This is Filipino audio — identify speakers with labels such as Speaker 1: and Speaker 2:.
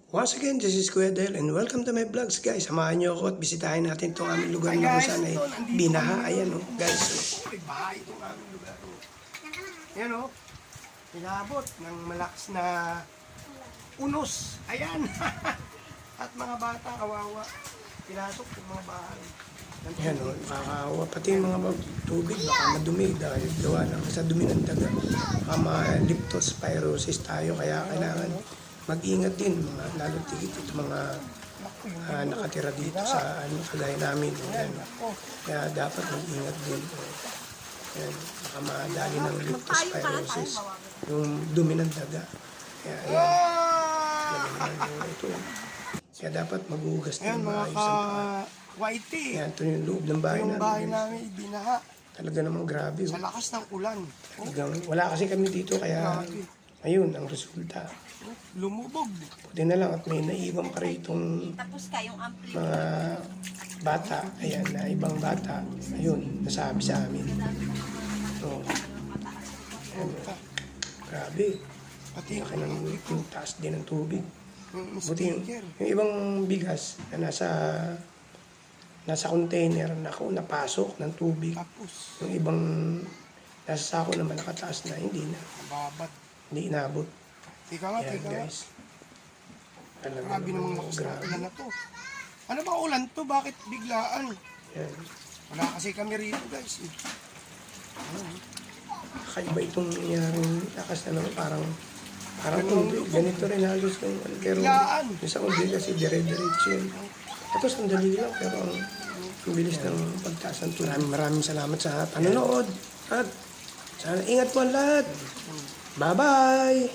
Speaker 1: Once again, this is Kuya Del and welcome to my vlogs guys. Samahan niyo ako at bisitahin natin itong aming lugar na kung saan ay binaha. Ayan o guys. Baha itong aming lugar. Ayan o. Nilabot ng malakas na unos. Ayan. At mga bata, kawawa. Pinasok yung mga bahay. Ayan o, nakakawa. Pati yung mga tubig baka madumi dahil gawa lang sa dumi ng daga. Baka ma-leptospirosis tayo kaya kailangan mag-ingat din, lalo tigit ito mga nakatira dito sa kagaya namin. Ayan. Kaya dapat mag-ingat din. Ayan. Baka madali ng leptospirosis, yung dumi ng daga. Kaya ayan. Ito. Kaya dapat maghugas din maayos ang paa.
Speaker 2: Whitey.
Speaker 1: Ayan, ito yung loob ng bahay
Speaker 2: Yung bahay
Speaker 1: namin.
Speaker 2: namin ibinaha
Speaker 1: Talaga namang grabe.
Speaker 2: sa lakas ng ulan.
Speaker 1: Wala kasi kami dito kaya ayun ang resulta.
Speaker 2: Lumubog.
Speaker 1: Buti na lang at may naiwan pa ritong
Speaker 3: Tapos kayong ampli.
Speaker 1: mga bata, ayan, na ibang bata, ayun, nasabi sa amin. So, ayun, grabe,
Speaker 2: Pati
Speaker 1: laki ng yung taas din ng tubig.
Speaker 2: yung
Speaker 1: Buti
Speaker 2: speaker.
Speaker 1: yung ibang bigas na nasa container, naku, napasok ng tubig.
Speaker 2: Tapos,
Speaker 1: Yung ibang nasa sako naman nakataas na, hindi na,
Speaker 2: babat.
Speaker 1: hindi inabot.
Speaker 2: Tika nga,
Speaker 1: Ayan
Speaker 2: tika nga.
Speaker 1: guys. Talaga
Speaker 2: Grabe namang
Speaker 1: namang
Speaker 2: lakas ng
Speaker 1: grabe.
Speaker 2: ulan na to. Ano ba ulan to? Bakit biglaan?
Speaker 1: Ayan.
Speaker 2: Wala kasi kami rito guys.
Speaker 1: Kakaiba itong nangyaring lakas na naman, parang undi. Ganito rin halos yung pero
Speaker 2: Biglaan.
Speaker 1: yung sa undi kasi dire-diretso yun. Ito sandali lang pero ang bilis ng pagtaas ng tubig. Maraming salamat sa panonood at sana ingat po ang lahat. Bye-bye!